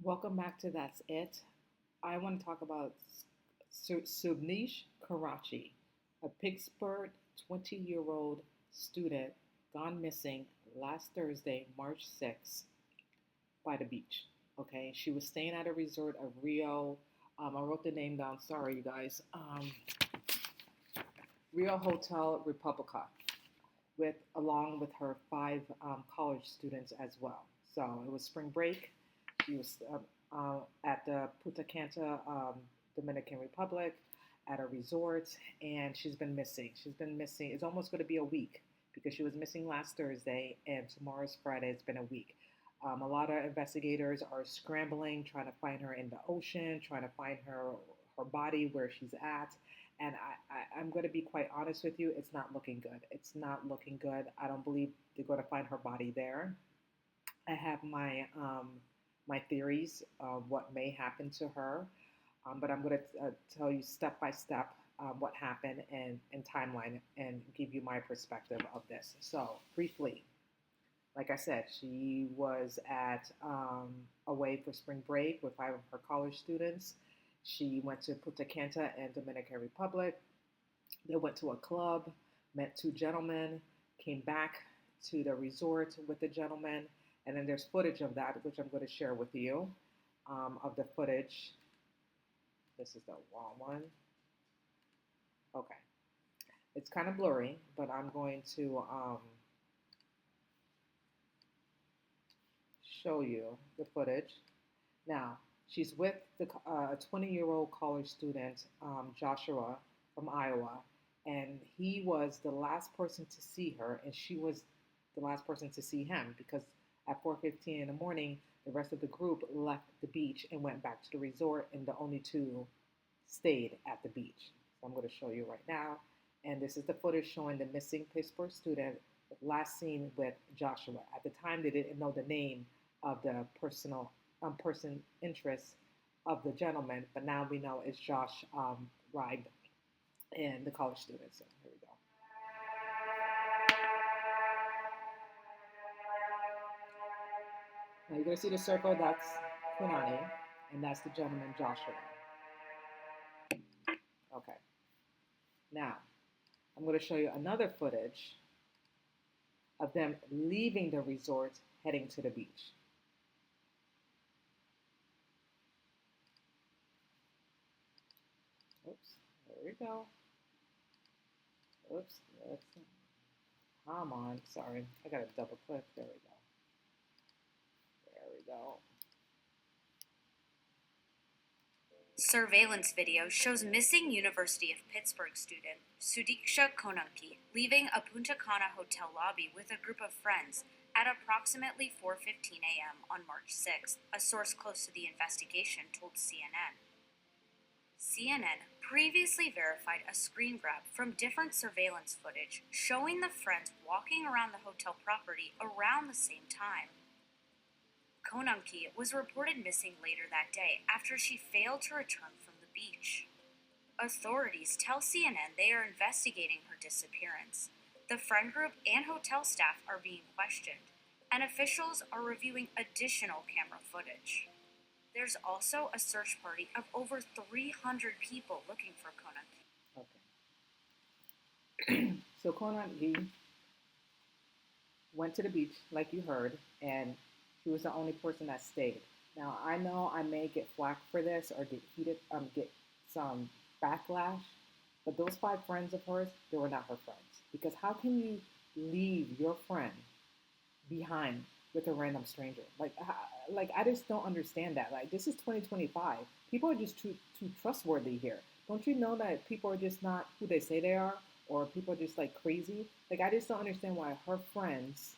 Welcome back to That's It. I want to talk about Sudiksha Konanki, a Pittsburgh 20-year-old student gone missing last Thursday, March 6th, by the beach. Okay, she was staying at a resort of Rio. I wrote the name down. Sorry, you guys. Riu Republica, with along with her five college students as well. So it was spring break. She was at the Puna Cana, Dominican Republic, at a resort, and she's been missing. She's been missing. It's almost going to be a week because she was missing last Thursday, and tomorrow's Friday. It's been a week. A lot of investigators are scrambling, trying to find her in the ocean, trying to find her body where she's at. And I'm going to be quite honest with you. It's not looking good. It's not looking good. I don't believe they're going to find her body there. I have my theories of what may happen to her, but I'm going to tell you step by step what happened and timeline and give you my perspective of this. So briefly, like I said, she was at away for spring break with five of her college students. She went to Puna Cana and Dominican Republic. They went to a club, met two gentlemen, came back to the resort with the gentlemen, and then there's footage of that, which I'm going to share with you, of the footage. This is the wrong one. Okay. It's kind of blurry, but I'm going to show you the footage. Now, she's with a 20-year-old college student, Joshua, from Iowa, and he was the last person to see her, and she was the last person to see him because at 4:15 in the morning, the rest of the group left the beach and went back to the resort, and the only two stayed at the beach. So I'm going to show you right now. And this is the footage showing the missing Pittsburgh student last seen with Joshua. At the time, they didn't know the name of the person interest of the gentleman, but now we know it's Josh Riibe and the college student. So here we go. Now you're going to see the circle, that's Konanki, and that's the gentleman, Joshua. Okay. Now, I'm going to show you another footage of them leaving the resort, heading to the beach. Oops, there we go. Oops, come on, sorry. I got to double click, there we go. There we go. Surveillance video shows missing University of Pittsburgh student Sudiksha Konanki leaving a Puna Cana hotel lobby with a group of friends at approximately 4:15 a.m. on March 6th, a source close to the investigation told CNN. CNN previously verified a screen grab from different surveillance footage showing the friends walking around the hotel property around the same time. Konanki was reported missing later that day after she failed to return from the beach. Authorities tell CNN they are investigating her disappearance. The friend group and hotel staff are being questioned, and officials are reviewing additional camera footage. There's also a search party of over 300 people looking for Konanki. Okay. So Konanki went to the beach, like you heard, and she was the only person that stayed. Now, I know I may get flack for this or get some backlash, but those five friends of hers, they were not her friends. Because how can you leave your friend behind with a random stranger? Like I just don't understand that. Like, this is 2025. People are just too trustworthy here. Don't you know that people are just not who they say they are, or people are just like crazy? Like, I just don't understand why her friends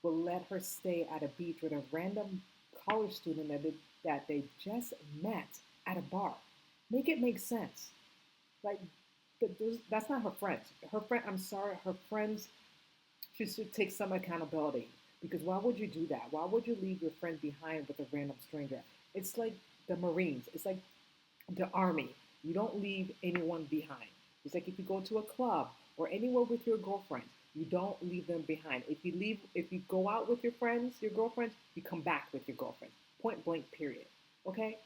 will let her stay at a beach with a random college student that they just met at a bar. Make it make sense. Like, that's not her friends. I'm sorry, her friends, she should take some accountability. Because why would you do that? Why would you leave your friend behind with a random stranger? It's like the Marines. It's like the Army. You don't leave anyone behind. It's like if you go to a club or anywhere with your girlfriend, you don't leave them behind. If you go out with your friends, your girlfriends, you come back with your girlfriend. Point blank, period. Okay,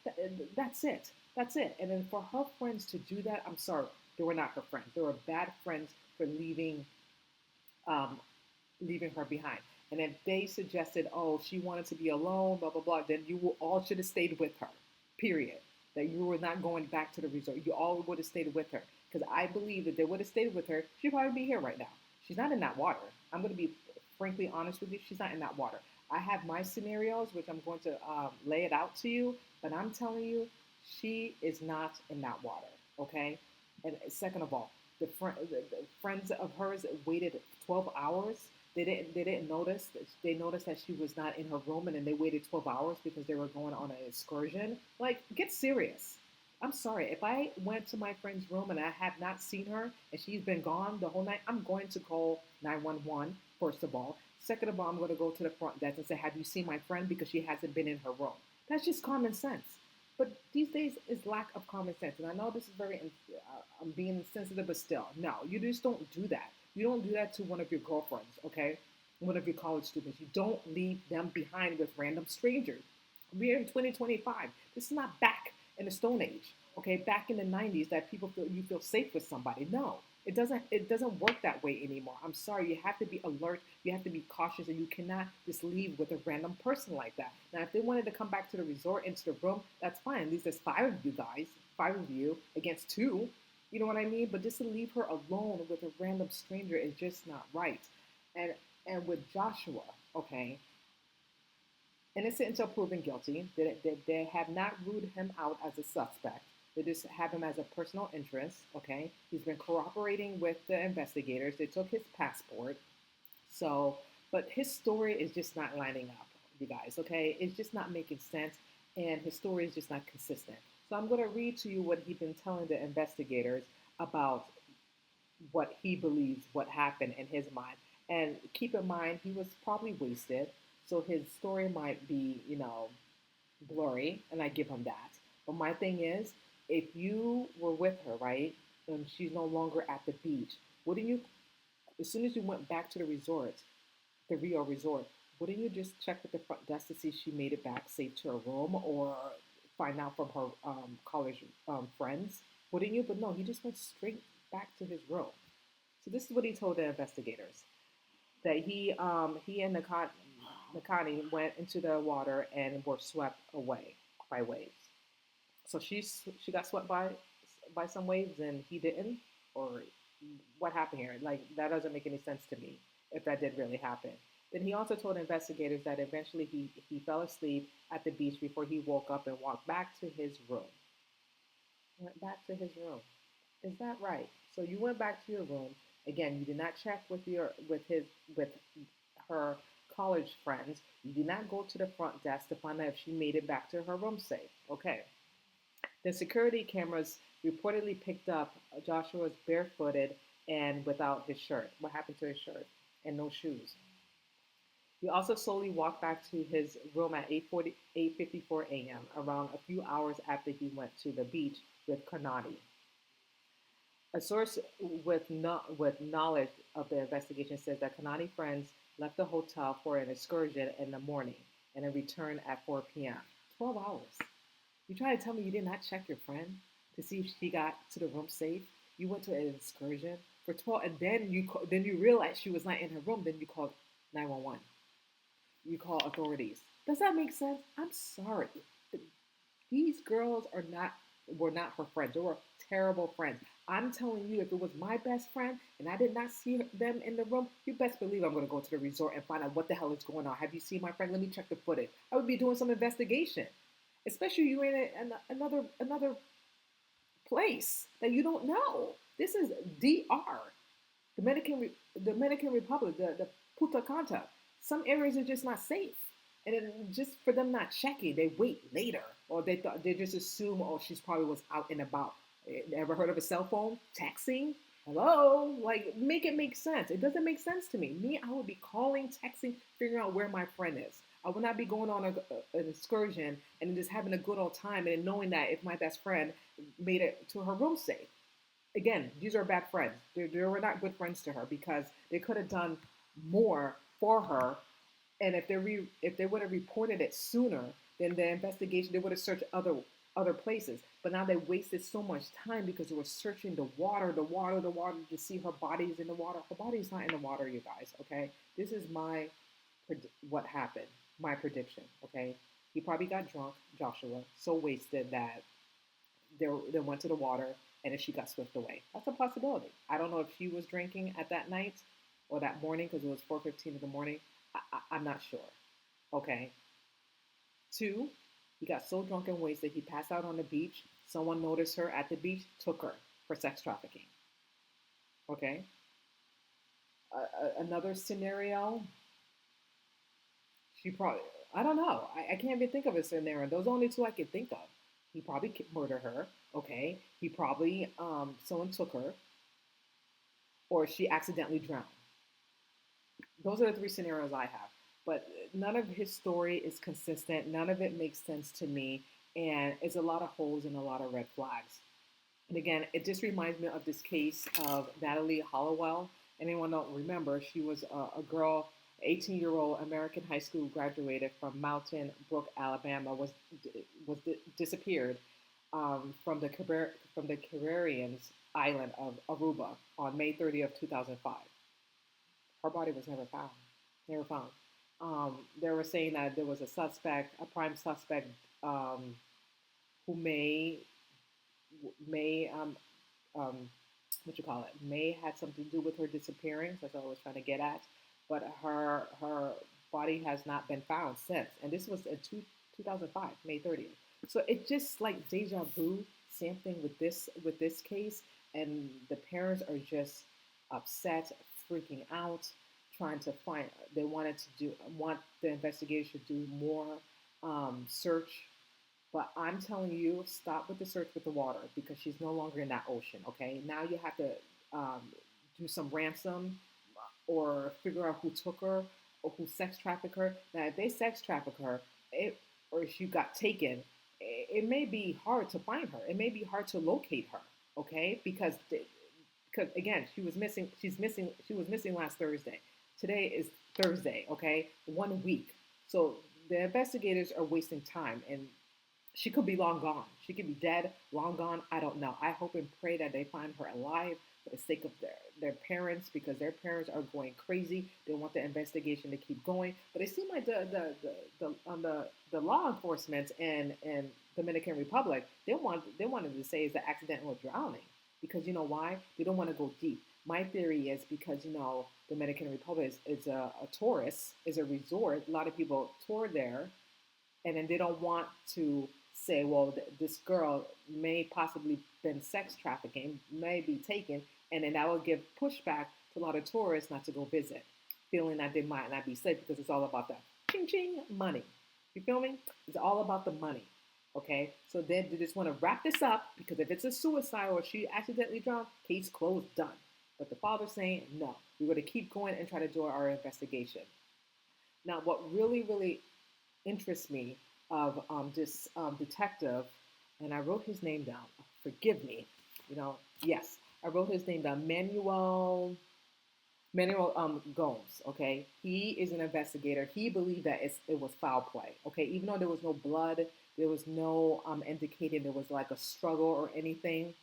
that's it. That's it. And then for her friends to do that, I'm sorry, they were not her friends. They were bad friends for um, leaving her behind. And if they suggested, oh, she wanted to be alone, blah blah blah, then you all should have stayed with her. Period. That you were not going back to the resort. You all would have stayed with her. Because I believe that they would have stayed with her, she'd probably be here right now. She's not in that water. I'm going to be frankly honest with you. She's not in that water. I have my scenarios, which I'm going to lay it out to you. But I'm telling you, she is not in that water. Okay. And second of all, the friends of hers waited 12 hours. They didn't notice. They noticed that she was not in her room, and then they waited 12 hours because they were going on an excursion. Like, get serious. I'm sorry. If I went to my friend's room and I have not seen her and she's been gone the whole night, I'm going to call 911, first of all. Second of all, I'm going to go to the front desk and say, have you seen my friend? Because she hasn't been in her room. That's just common sense. But these days is lack of common sense. And I know this is I'm being insensitive, but still, no, you just don't do that. You don't do that to one of your girlfriends, okay? One of your college students. You don't leave them behind with random strangers. We're in 2025. This is not back in the Stone Age, okay? Back in the 90s that you feel safe with somebody. No, it doesn't work that way anymore. I'm sorry, you have to be alert, you have to be cautious, and you cannot just leave with a random person like that. Now, if they wanted to come back to the resort, into the room, that's fine. At least there's five of you guys, five of you against two. You know what I mean? But just to leave her alone with a random stranger is just not right. And and with Joshua, okay, innocent until proven guilty. They have not ruled him out as a suspect. They just have him as a personal interest. Okay, he's been cooperating with the investigators. They took his passport. So, but his story is just not lining up, you guys. Okay, it's just not making sense, and his story is just not consistent. So I'm going to read to you what he's been telling the investigators about what he believes what happened in his mind. And keep in mind, he was probably wasted, so his story might be, blurry, and I give him that. But my thing is, if you were with her, right, and she's no longer at the beach, wouldn't you, as soon as you went back to the resort, the Rio resort, wouldn't you just check with the front desk to see if she made it back safe to her room or find out from her college friends? Wouldn't you? But no, he just went straight back to his room. So this is what he told the investigators that he and Nakani went into the water and were swept away by waves. So she got swept by some waves and he didn't, or what happened here? Like that doesn't make any sense to me if that did really happen. Then he also told investigators that eventually he fell asleep at the beach before he woke up and walked back to his room. Went back to his room. Is that right? So you went back to your room. Again, you did not check with her college friends. You did not go to the front desk to find out if she made it back to her room safe. Okay. The security cameras reportedly picked up Joshua's barefooted and without his shirt. What happened to his shirt? And no shoes. He also slowly walked back to his room at 8:54 a.m., around a few hours after he went to the beach with Konanki. A source with knowledge of the investigation says that Konanki friends left the hotel for an excursion in the morning and then returned at 4 p.m. 12 hours. You try to tell me you did not check your friend to see if she got to the room safe? You went to an excursion for 12, and then you realized she was not in her room. Then you called 911. You call authorities. Does that make sense? I'm sorry. These girls were not her friends. They were terrible friends. I'm telling you, if it was my best friend and I did not see them in the room, you best believe I'm going to go to the resort and find out what the hell is going on. Have you seen my friend? Let me check the footage. I would be doing some investigation, especially you in another place that you don't know. This is DR, Dominican Republic, the Punta Cana. Some areas are just not safe. And then just for them not checking, they wait later. Or they just assume, oh, she's probably was out and about. Ever heard of a cell phone? Texting? Hello? Like, make it make sense. It doesn't make sense to me. I would be calling, texting, figuring out where my friend is. I would not be going on an excursion and just having a good old time and knowing that if my best friend made it to her room safe. Again, these are bad friends. They were not good friends to her because they could have done more for her. And if they would have reported it sooner, then the investigation, they would have searched other places. But now they wasted so much time because they were searching the water to see her body's in the water. Her body's not in the water, you guys. Okay, this is what happened. My prediction. Okay, he probably got drunk, Joshua, so wasted that they went to the water and then she got swept away. That's a possibility. I don't know if she was drinking at that night or that morning because it was 4:15 in the morning. I'm not sure. Okay. Two, he got so drunk and wasted he passed out on the beach. Someone noticed her at the beach, took her for sex trafficking. Okay. Another scenario, she probably, I don't know. I can't even think of a scenario. Those are only two I can think of. He probably murdered her. Okay. He probably, someone took her or she accidentally drowned. Those are the three scenarios I have. But none of his story is consistent. None of it makes sense to me. And it's a lot of holes and a lot of red flags. And again, it just reminds me of this case of Natalie Hollowell. Anyone don't remember, she was a girl, 18-year-old American high school graduated from Mountain Brook, Alabama, was disappeared from the Caribbean island of Aruba on May 30th, 2005. Her body was never found. Never found. They were saying that there was a suspect, a prime suspect, who may what you call it, may had something to do with her disappearance. That's what I was trying to get at. But her body has not been found since. And this was in 2005, May 30th. So it's just like deja vu, same thing with this case. And the parents are just upset, freaking out, trying to find. They want the investigation to do more search. But I'm telling you, stop with the search with the water because she's no longer in that ocean. Okay, now you have to do some ransom or figure out who took her or who sex trafficked her. Now, if they sex traffic her, or if she got taken, it may be hard to find her. It may be hard to locate her. Okay, because again, she was missing. She's missing. She was missing last Thursday. Today is Thursday. Okay, 1 week. So the investigators are wasting time, and she could be long gone. She could be dead, long gone. I don't know. I hope and pray that they find her alive for the sake of their parents, because their parents are going crazy. They want the investigation to keep going. But it seemed like the law enforcement in Dominican Republic, they wanted to say it's an accidental drowning, because you know why? They don't want to go deep. My theory is because Dominican Republic is a tourist, is a resort. A lot of people tour there, and then they don't want to say, well, this girl may possibly been sex trafficking, may be taken, and then that will give pushback to a lot of tourists not to go visit, feeling that they might not be safe because it's all about the ching ching money. You feel me? It's all about the money. Okay, so then they just want to wrap this up because if it's a suicide or she accidentally drowned, case closed, done. But the father's saying, no, we're going to keep going and try to do our investigation. Now, what really, really interests me of this detective, and I wrote his name down. Forgive me, yes, I wrote his name down. Manuel Gomes. Okay, he is an investigator. He believed that it was foul play. Okay, even though there was no blood, there was no indicating there was like a struggle or anything.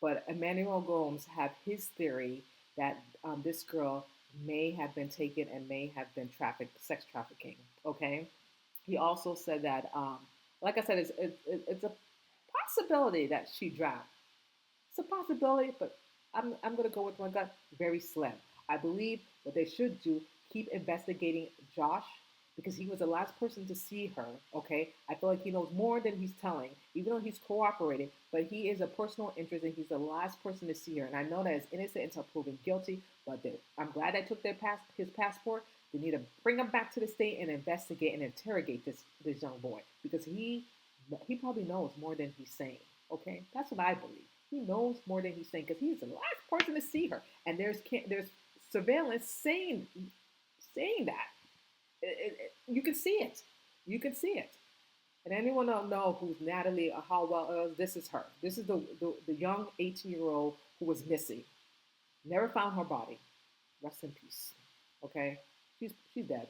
But Emmanuel Gomes had his theory that this girl may have been taken and may have been sex trafficking. Okay. He also said that, like I said, it's a possibility that she drowned. It's a possibility, but I'm going to go with my gut. Very slim. I believe what they should do, keep investigating Josh, because he was the last person to see her. Okay, I feel like he knows more than he's telling, even though he's cooperating. But he is a personal interest, and he's the last person to see her. And I know that he's innocent until proven guilty. But I'm glad I took his passport. They need to bring him back to the state and investigate and interrogate this young boy, because he probably knows more than he's saying. Okay, that's what I believe. He knows more than he's saying because he's the last person to see her, and there's surveillance saying that. You can see it. You can see it. And anyone don't know who's Natalie or how well this is her. This is the young 18-year-old who was missing. Never found her body. Rest in peace. Okay, she's dead.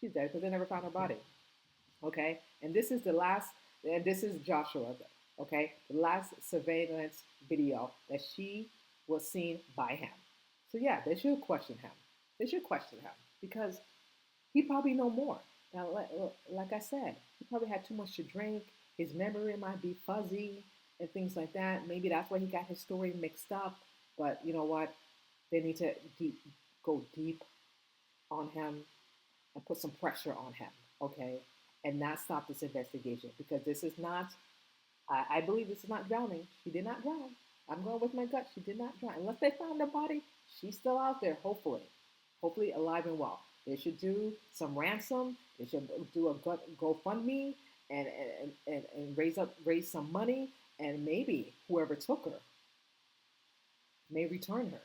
She's dead because they never found her body. Okay, and this is the last, and this is Joshua, okay, the last surveillance video that she was seen by him. So yeah, they should question him. They should question him because he probably know more. Now, like I said, he probably had too much to drink. His memory might be fuzzy and things like that. Maybe that's why he got his story mixed up. But you know what? They need to go deep on him and put some pressure on him, okay? And not stop this investigation because this is not, I believe this is not drowning. She did not drown. I'm going with my gut. She did not drown. Unless they found her body, she's still out there, hopefully. Hopefully alive and well. They should do some ransom. They should do a GoFundMe and raise some money. And maybe whoever took her may return her.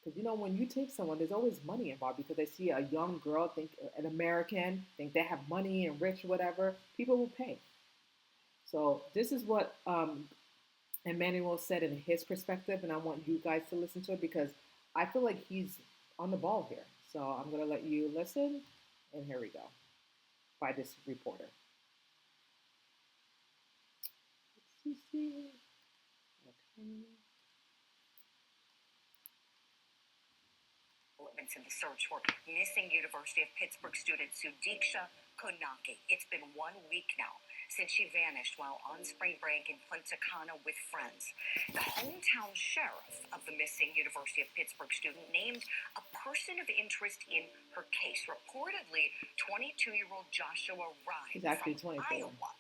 Because you know, when you take someone, there's always money involved because they see a young girl, think an American, think they have money and rich, whatever. People will pay. So this is what Emmanuel said in his perspective, and I want you guys to listen to it because I feel like he's on the ball here. So I'm gonna let you listen, and here we go by this reporter. Let's see. Okay. In the search for missing University of Pittsburgh student Sudiksha Konanki. It's been 1 week now since she vanished while on spring break in Puna Cana with friends. The hometown sheriff of the missing University of Pittsburgh student named a person of interest in her case, reportedly 22-year-old Joshua Riibe He's actually from 24. Iowa.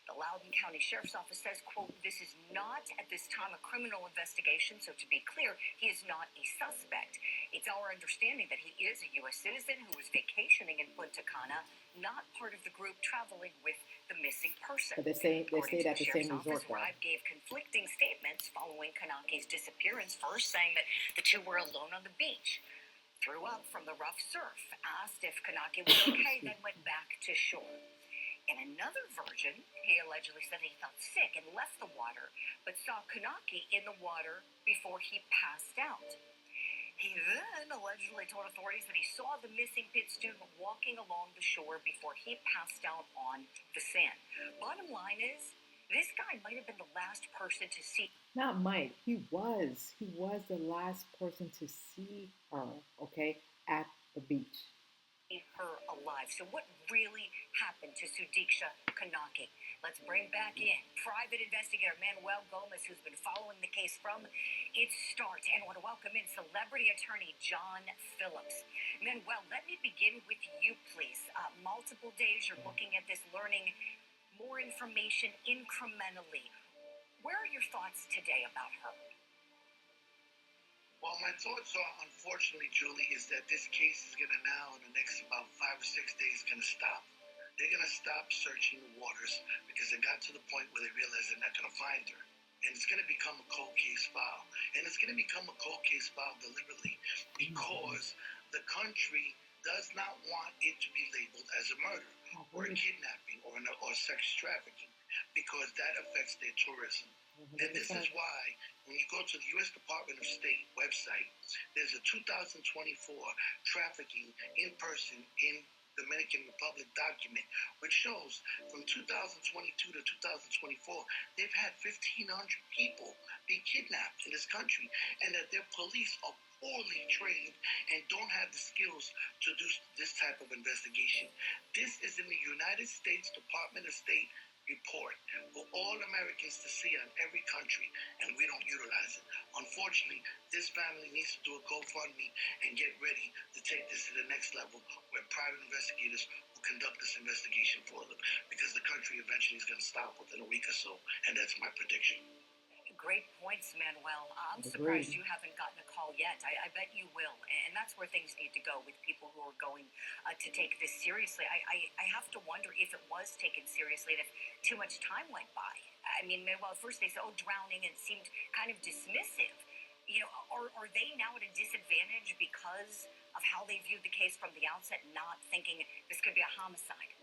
The Loudoun County Sheriff's Office says, quote, this is not at this time a criminal investigation, so to be clear, he is not a suspect. It's our understanding that he is a U.S. citizen who was vacationing in Puna Cana, not part of the group traveling with the missing person. But they stayed at the same resort. Riibe gave conflicting statements following Konanki's disappearance, first saying that the two were alone on the beach, threw up from the rough surf, asked if Konanki was okay, then went back to shore. In another version, he allegedly said he felt sick and left the water, but saw Konanki in the water before he passed out. He then allegedly told authorities that he saw the missing Pitt student walking along the shore before he passed out on the sand. Bottom line is, this guy might have been the last person to see. Not might. He was. He was the last person to see her, okay, at the beach. Her alive. So what really happened to Sudiksha Konanki? Let's bring back in private investigator Manuel Gomez, who's been following the case from its start, and want to welcome in celebrity attorney John Phillips. Manuel, let me begin with you, please. Multiple days you're looking at this, learning more information incrementally. Where are your thoughts today about her? Well, my thoughts are, unfortunately, Julie, is that this case is going to now, in the next about 5 or 6 days, going to stop. They're going to stop searching the waters because it got to the point where they realize they're not going to find her. And it's going to become a cold case file. And it's going to become a cold case file deliberately because the country does not want it to be labeled as a murder or a kidnapping or sex trafficking because that affects their tourism. And this is why, when you go to the U.S. Department of State website, there's a 2024 trafficking in person in Dominican Republic document, which shows from 2022 to 2024, they've had 1,500 people be kidnapped in this country, and that their police are poorly trained and don't have the skills to do this type of investigation. This is in the United States Department of State report for all Americans to see on every country, and we don't utilize it. Unfortunately, this family needs to do a GoFundMe and get ready to take this to the next level where private investigators will conduct this investigation for them, because the country eventually is going to stop within a week or so, and that's my prediction. Great points, Manuel. I'm surprised you haven't gotten a call yet. I bet you will. And that's where things need to go with people who are going to take this seriously. I have to wonder if it was taken seriously and if too much time went by. I mean, Manuel, first they said, drowning, and seemed kind of dismissive. You know, are they now at a disadvantage because of how they viewed the case from the outset, not thinking this could be a homicide?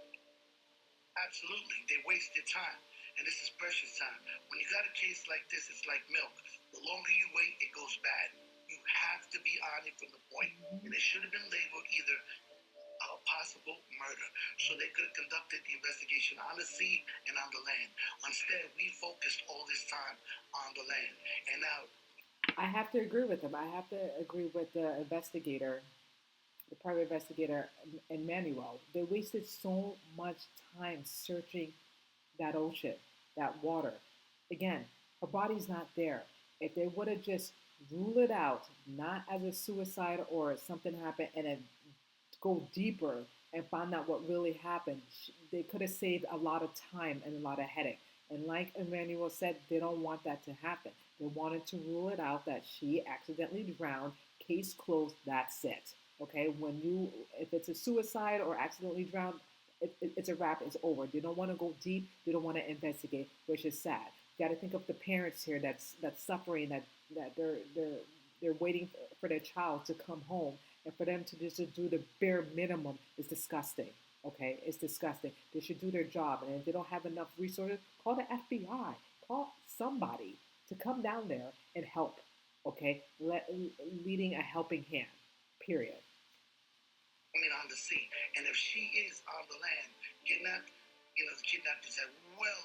Absolutely. They wasted time. And this is precious time. When you got a case like this, it's like milk. The longer you wait, it goes bad. You have to be on it from the point. And it should have been labeled either a possible murder. So they could have conducted the investigation on the sea and on the land. Instead, we focused all this time on the land. And now, I have to agree with him. I have to agree with the investigator, the private investigator, Emmanuel. They wasted so much time searching that ocean, that water. Again, her body's not there. If they would have just ruled it out, not as a suicide or something happened, and then go deeper and find out what really happened, they could have saved a lot of time and a lot of headache. And like Emmanuel said, they don't want that to happen. They wanted to rule it out that she accidentally drowned, case closed, that's it. Okay, if it's a suicide or accidentally drowned, it's a wrap, it's over. They don't want to go deep, they don't want to investigate, which is sad. You got to think of the parents here that's suffering, that they're waiting for their child to come home, and for them to just do the bare minimum is disgusting. Okay, it's disgusting. They should do their job, and if they don't have enough resources, call the FBI, call somebody to come down there and help. Okay, leading a helping hand. Period. On the sea. And if she is on the land, kidnapped, the kidnappers have well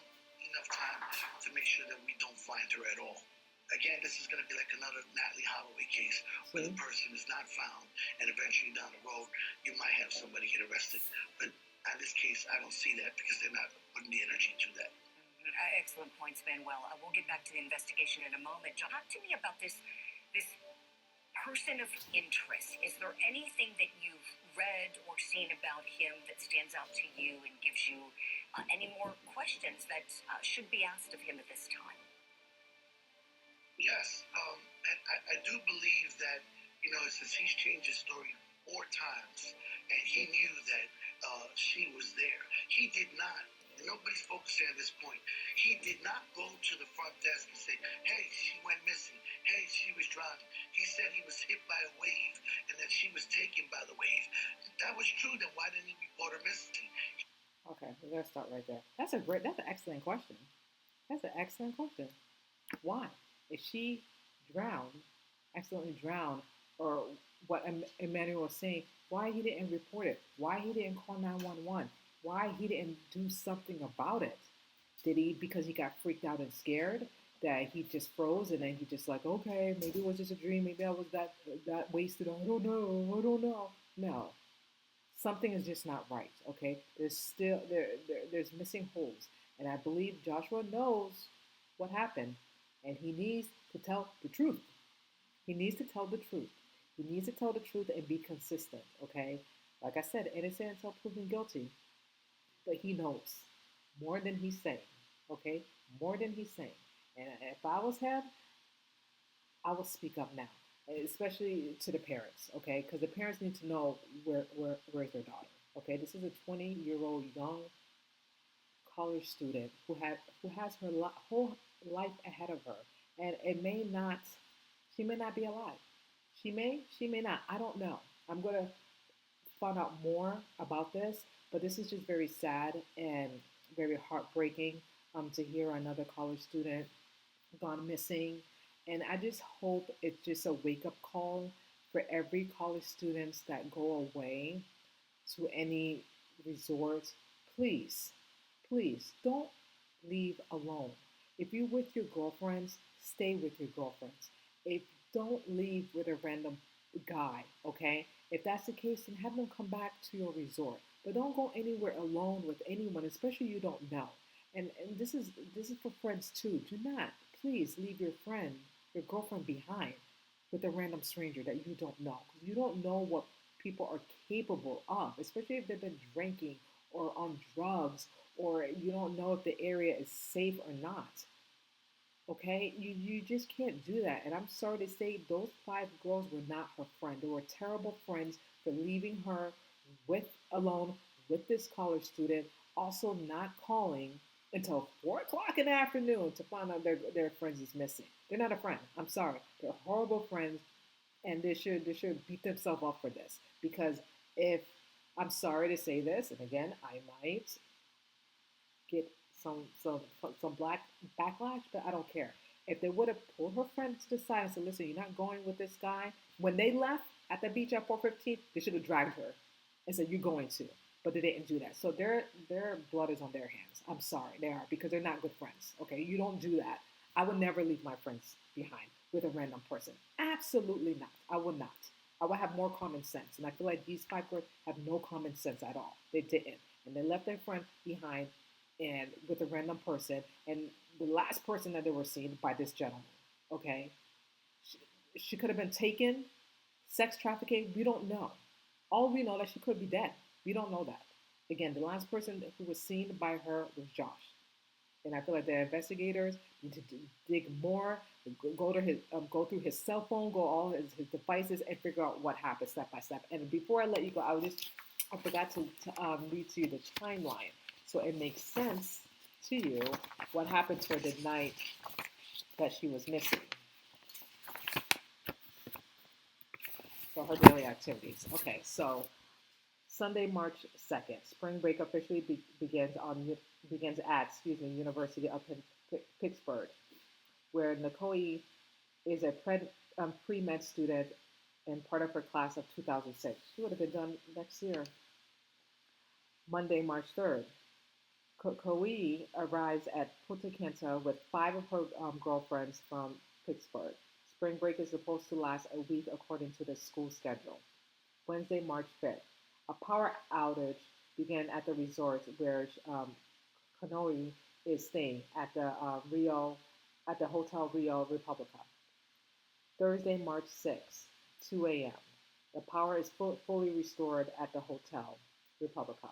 enough time to make sure that we don't find her at all. Again, this is going to be like another Natalie Holloway case where the person is not found, and eventually down the road, you might have somebody get arrested. But in this case, I don't see that because they're not putting the energy to that. Excellent points, Manuel. We'll get back to the investigation in a moment. John, talk to me about this person of interest. Is there anything that you've read or seen about him that stands out to you and gives you any more questions that should be asked of him at this time? Yes, and I do believe that, since he's changed his story 4 times, and he knew that she was there, he did not, nobody's focusing at this point, he did not go to the front desk and say, hey, she went missing, hey, she was drowning. He said he was hit by a wave and that she was taken by the wave. If that was true, then why didn't he report her missing? Okay, we're gonna start right there. That's an excellent question. That's an excellent question. Why? If she accidentally drowned, or what Emmanuel was saying, why he didn't report it? Why he didn't call 911? Why he didn't do something about it? Did he, because he got freaked out and scared, that he just froze and then he just like, okay, maybe it was just a dream, maybe I was that wasted, I don't know. No. Something is just not right, okay? There's still, there's missing holes. And I believe Joshua knows what happened, and he needs to tell the truth. He needs to tell the truth. He needs to tell the truth and be consistent, okay? Like I said, innocent until proven guilty. But he knows more than he's saying, okay? More than he's saying. And if I was him, I will speak up now, especially to the parents, okay? Because the parents need to know where's their daughter, okay? This is a 20-year-old young college student who has her whole life ahead of her, and she may not be alive. She may not. I don't know. I'm gonna find out more about this, but this is just very sad and very heartbreaking to hear another college student gone missing. And I just hope it's just a wake-up call for every college students that go away to any resort. Please, please don't leave alone. If you're with your girlfriends, stay with your girlfriends. If don't leave with a random guy, okay? If that's the case, then have them come back to your resort. But don't go anywhere alone with anyone, especially you don't know. And this is for friends too. Do not, please, leave your girlfriend behind with a random stranger that you don't know. Because you don't know what people are capable of, especially if they've been drinking or on drugs, or you don't know if the area is safe or not. Okay, you just can't do that. And I'm sorry to say, those 5 girls were not her friend. They were terrible friends for leaving her alone with this college student, also not calling until 4 o'clock in the afternoon to find out their friends is missing. They're not a friend. I'm sorry. They're horrible friends, and they should beat themselves up for this. Because if, I'm sorry to say this, and again, I might get some black backlash, but I don't care. If they would have pulled her friend to the side and said, listen, you're not going with this guy. When they left at the beach at 4:15, they should have dragged her. and said, "You're going to," but they didn't do that. So their blood is on their hands. I'm sorry, they are, because they're not good friends. Okay, you don't do that. I would never leave my friends behind with a random person. Absolutely not. I would not. I would have more common sense, and I feel like these five girls have no common sense at all. They didn't, and they left their friend behind, and with a random person, and the last person that they were seen by this gentleman. Okay, she, she could have been taken, sex trafficking. We don't know. All we know that she could be dead. We don't know that. Again, the last person who was seen by her was Josh, and I feel like the investigators need to dig more, go through his cell phone, go all his devices, and figure out what happened step by step. And before I let you go, I forgot to read to you the timeline, so it makes sense to you what happened to her the night that she was missing. So her daily activities. Okay, so Sunday, March 2nd, spring break officially begins at University of Pittsburgh, where Nikoi is a pre-med student and part of her class of 2006. She would have been done next year. Monday, March 3rd, Koi arrives at Punta Cana with five of her girlfriends from Pittsburgh. Spring break is supposed to last a week according to the school schedule. Wednesday, March 5th, a power outage began at the resort where Konoi is staying at the Hotel Riu Republica. Thursday, March 6th, 2 a.m. The power is fully restored at the Hotel Republica.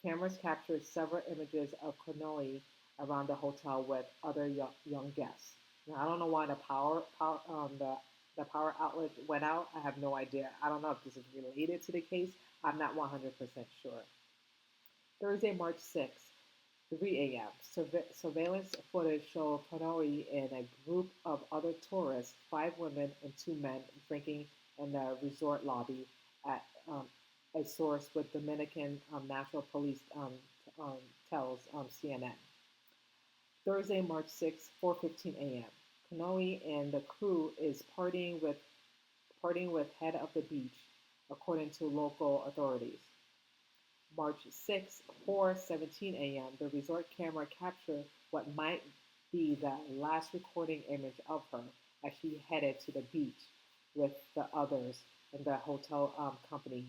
Cameras captured several images of Konoi around the hotel with other young guests. Now, I don't know why the power outlet went out. I have no idea. I don't know if this is related to the case. I'm not 100% sure. Thursday, March 6th, 3 a.m. Surveillance footage showed Konoi and a group of other tourists, 5 women and 2 men, drinking in the resort lobby at a source with Dominican National Police tells CNN. Thursday, March 6th, 4:15 a.m. Konoi and the crew is partying with head of the beach, according to local authorities. March 6th, 4:17 a.m. The resort camera captured what might be the last recording image of her as she headed to the beach with the others, and the hotel company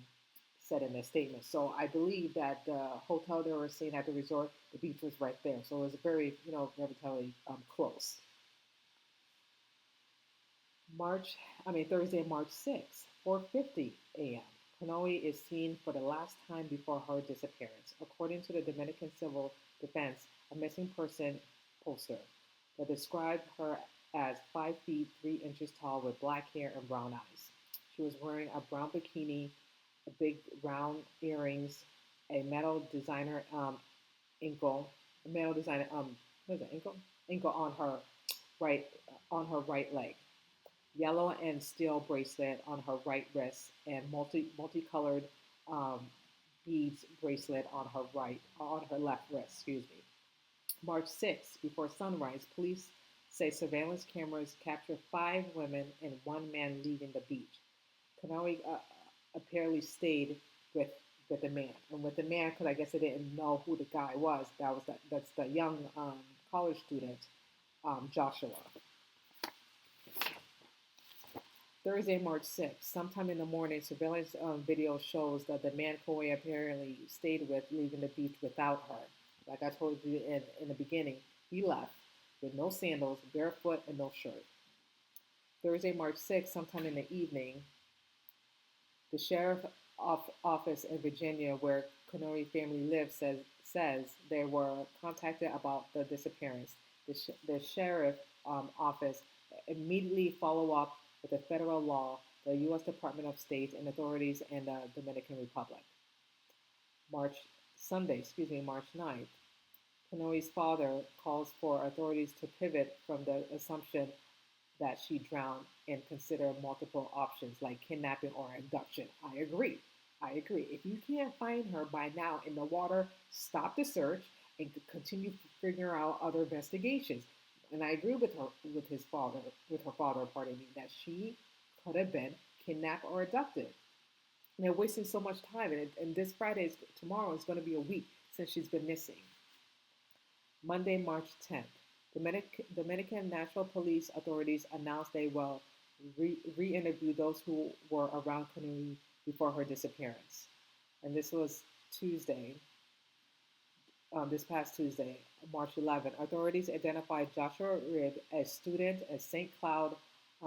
said in a statement. So I believe that the hotel they were staying at the resort, the beach was right there. So it was very, relatively close. Thursday, March 6th, 4:50 a.m. Konoi is seen for the last time before her disappearance, according to the Dominican Civil Defense, a missing person poster that described her as 5 feet 3 inches tall with black hair and brown eyes. She was wearing a brown bikini, a big round earrings, a metal designer ankle, a metal designer what is it, ankle right on her right leg, yellow and steel bracelet on her right wrist, and multicolored um, beads bracelet on her left wrist. Excuse me. March 6th, before sunrise, police say surveillance cameras capture 5 women and 1 man leaving the beach. Konoi apparently stayed with the man, and with the man because I guess they didn't know who the guy was. That's the young college student, Joshua. Thursday, March 6th, sometime in the morning, surveillance video shows that the man Koi apparently stayed with leaving the beach without her. Like I told you in the beginning, he left with no sandals, barefoot, and no shirt. Thursday, March 6th, sometime in the evening, the sheriff office in Virginia, where Konoi family lives, says they were contacted about the disappearance. The sheriff office immediately follow up with the federal law, the U.S. Department of State, and authorities in the Dominican Republic. March 9th, Konoi's father calls for authorities to pivot from the assumption that she drowned and consider multiple options like kidnapping or abduction. I agree. If you can't find her by now in the water, stop the search and continue to figure out other investigations. And I agree with her father, that she could have been kidnapped or abducted. And they're wasting so much time. And this tomorrow is going to be a week since she's been missing. Monday, March 10th. Dominican National Police authorities announced they will re-interview those who were around Konanki before her disappearance. And this was Tuesday, this past Tuesday, March 11th. Authorities identified Joshua Riibe, a student at St. Cloud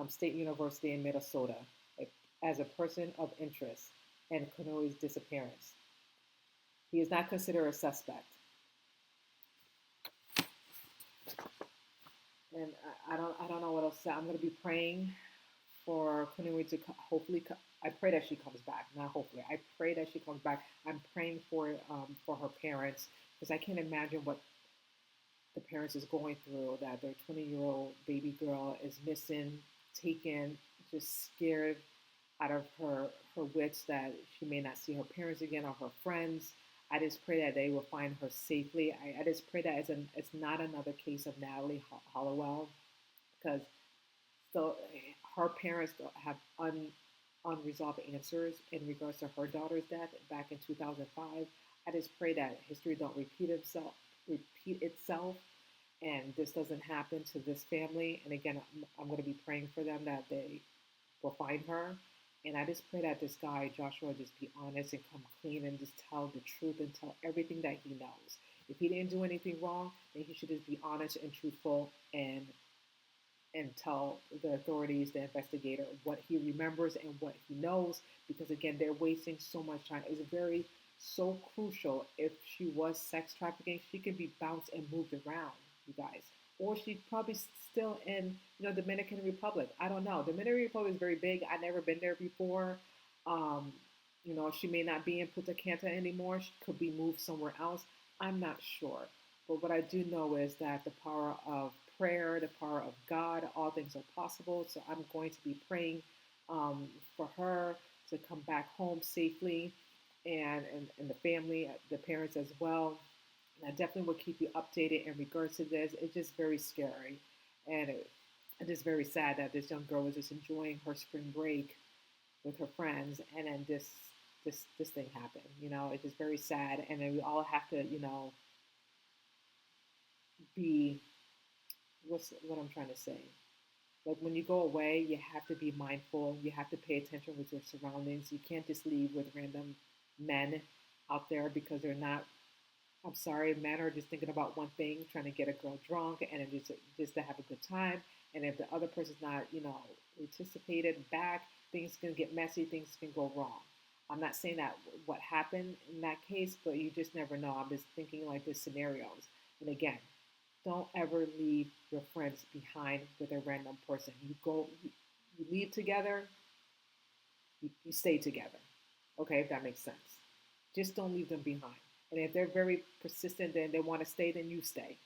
State University in Minnesota, as a person of interest in Konanki's disappearance. He is not considered a suspect. And I don't know what else to say. I'm going to be praying for Konanki to hopefully. I pray that she comes back. Not hopefully. I pray that she comes back. I'm praying for her parents, because I can't imagine what the parents is going through. That their 20-year-old baby girl is missing, taken, just scared out of her wits that she may not see her parents again or her friends. I just pray that they will find her safely. I just pray that it's not another case of Natalee Hollowell, because so her parents have unresolved answers in regards to her daughter's death back in 2005. I just pray that history don't repeat itself, and this doesn't happen to this family. And again, I'm going to be praying for them that they will find her. And I just pray that this guy, Joshua, just be honest and come clean and just tell the truth and tell everything that he knows. If he didn't do anything wrong, then he should just be honest and truthful and tell the authorities, the investigator, what he remembers and what he knows. Because again, they're wasting so much time. It's so crucial. If she was sex trafficking, she can be bounced and moved around, you guys. Or she's probably still in, Dominican Republic. I don't know. Dominican Republic is very big. I've never been there before. She may not be in Punta Cana anymore. She could be moved somewhere else. I'm not sure. But what I do know is that the power of prayer, the power of God, all things are possible. So I'm going to be praying for her to come back home safely, and the family, the parents as well. And I definitely will keep you updated in regards to this. It's just very scary. And it is very sad that this young girl was just enjoying her spring break with her friends, and then this thing happened. It's just very sad. And then we all have to, be, what I'm trying to say. Like, when you go away, you have to be mindful. You have to pay attention with your surroundings. You can't just leave with random men out there, because they're not, I'm sorry, men are just thinking about one thing, trying to get a girl drunk and just to have a good time. And if the other person's not, anticipated back, things can get messy, things can go wrong. I'm not saying that what happened in that case, but you just never know. I'm just thinking like the scenarios. And again, don't ever leave your friends behind with a random person. You leave together, you stay together. Okay, if that makes sense. Just don't leave them behind. And if they're very persistent and they want to stay, then you stay.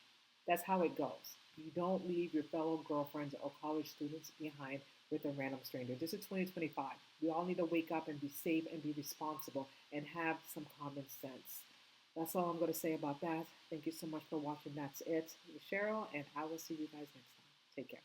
That's how it goes. You don't leave your fellow girlfriends or college students behind with a random stranger. This is 2025. We all need to wake up and be safe and be responsible and have some common sense. That's all I'm going to say about that. Thank you so much for watching. That's it with Cheryl, and I will see you guys next time. Take care.